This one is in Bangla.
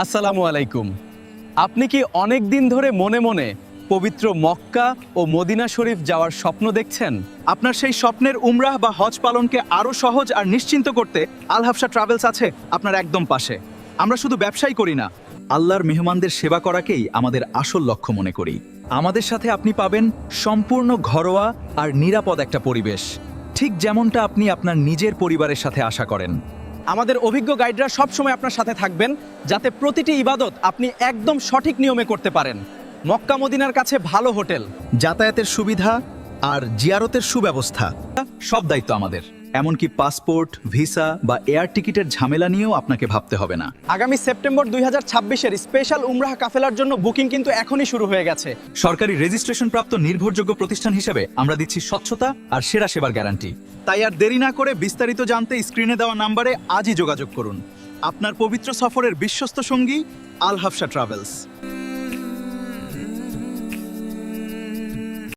আসসালামু আলাইকুম। আপনি কি অনেক দিন ধরে মনে মনে পবিত্র মক্কা ও মদিনা শরীফ যাওয়ার স্বপ্ন দেখছেন? আপনার সেই স্বপ্নের উমরাহ বা হজ পালনকে আরও সহজ আর নিশ্চিন্ত করতে আল হাবশা ট্রাভেলস আছে আপনার একদম পাশে। আমরা শুধু ব্যবসাই করি না, আল্লাহর মেহমানদের সেবা করাকেই আমাদের আসল লক্ষ্য মনে করি। আমাদের সাথে আপনি পাবেন সম্পূর্ণ ঘরোয়া আর নিরাপদ একটা পরিবেশ, ঠিক যেমনটা আপনি আপনার নিজের পরিবারের সাথে আশা করেন। আমাদের অভিজ্ঞ গাইডরা সবসময় আপনার সাথে থাকবেন, যাতে প্রতিটি ইবাদত আপনি একদম সঠিক নিয়মে করতে পারেন। মক্কা মদিনার কাছে ভালো হোটেল, যাতায়াতের সুবিধা আর জিয়ারতের সুব্যবস্থা, সব দায়িত্ব আমাদের। এমনকি পাসপোর্ট, ভিসা বা এয়ার টিকিটের ঝামেলা নিয়েও আপনাকে ভাবতে হবে না। আগামী সেপ্টেম্বর 2026-এর স্পেশাল উমরাহ কাফেলার জন্য বুকিং কিন্তু এখনই শুরু হয়ে গেছে। সরকারি রেজিস্ট্রেশন প্রাপ্ত নির্ভরযোগ্য প্রতিষ্ঠান হিসেবে আমরা দিচ্ছি স্বচ্ছতা আর সেরা সেবার গ্যারান্টি। তাই আর দেরি না করে বিস্তারিত জানতে স্ক্রিনে দেওয়া নম্বরে আজই যোগাযোগ করুন। আপনার পবিত্র সফরের বিশ্বস্ত সঙ্গী আল হাবশা ট্রাভেলস।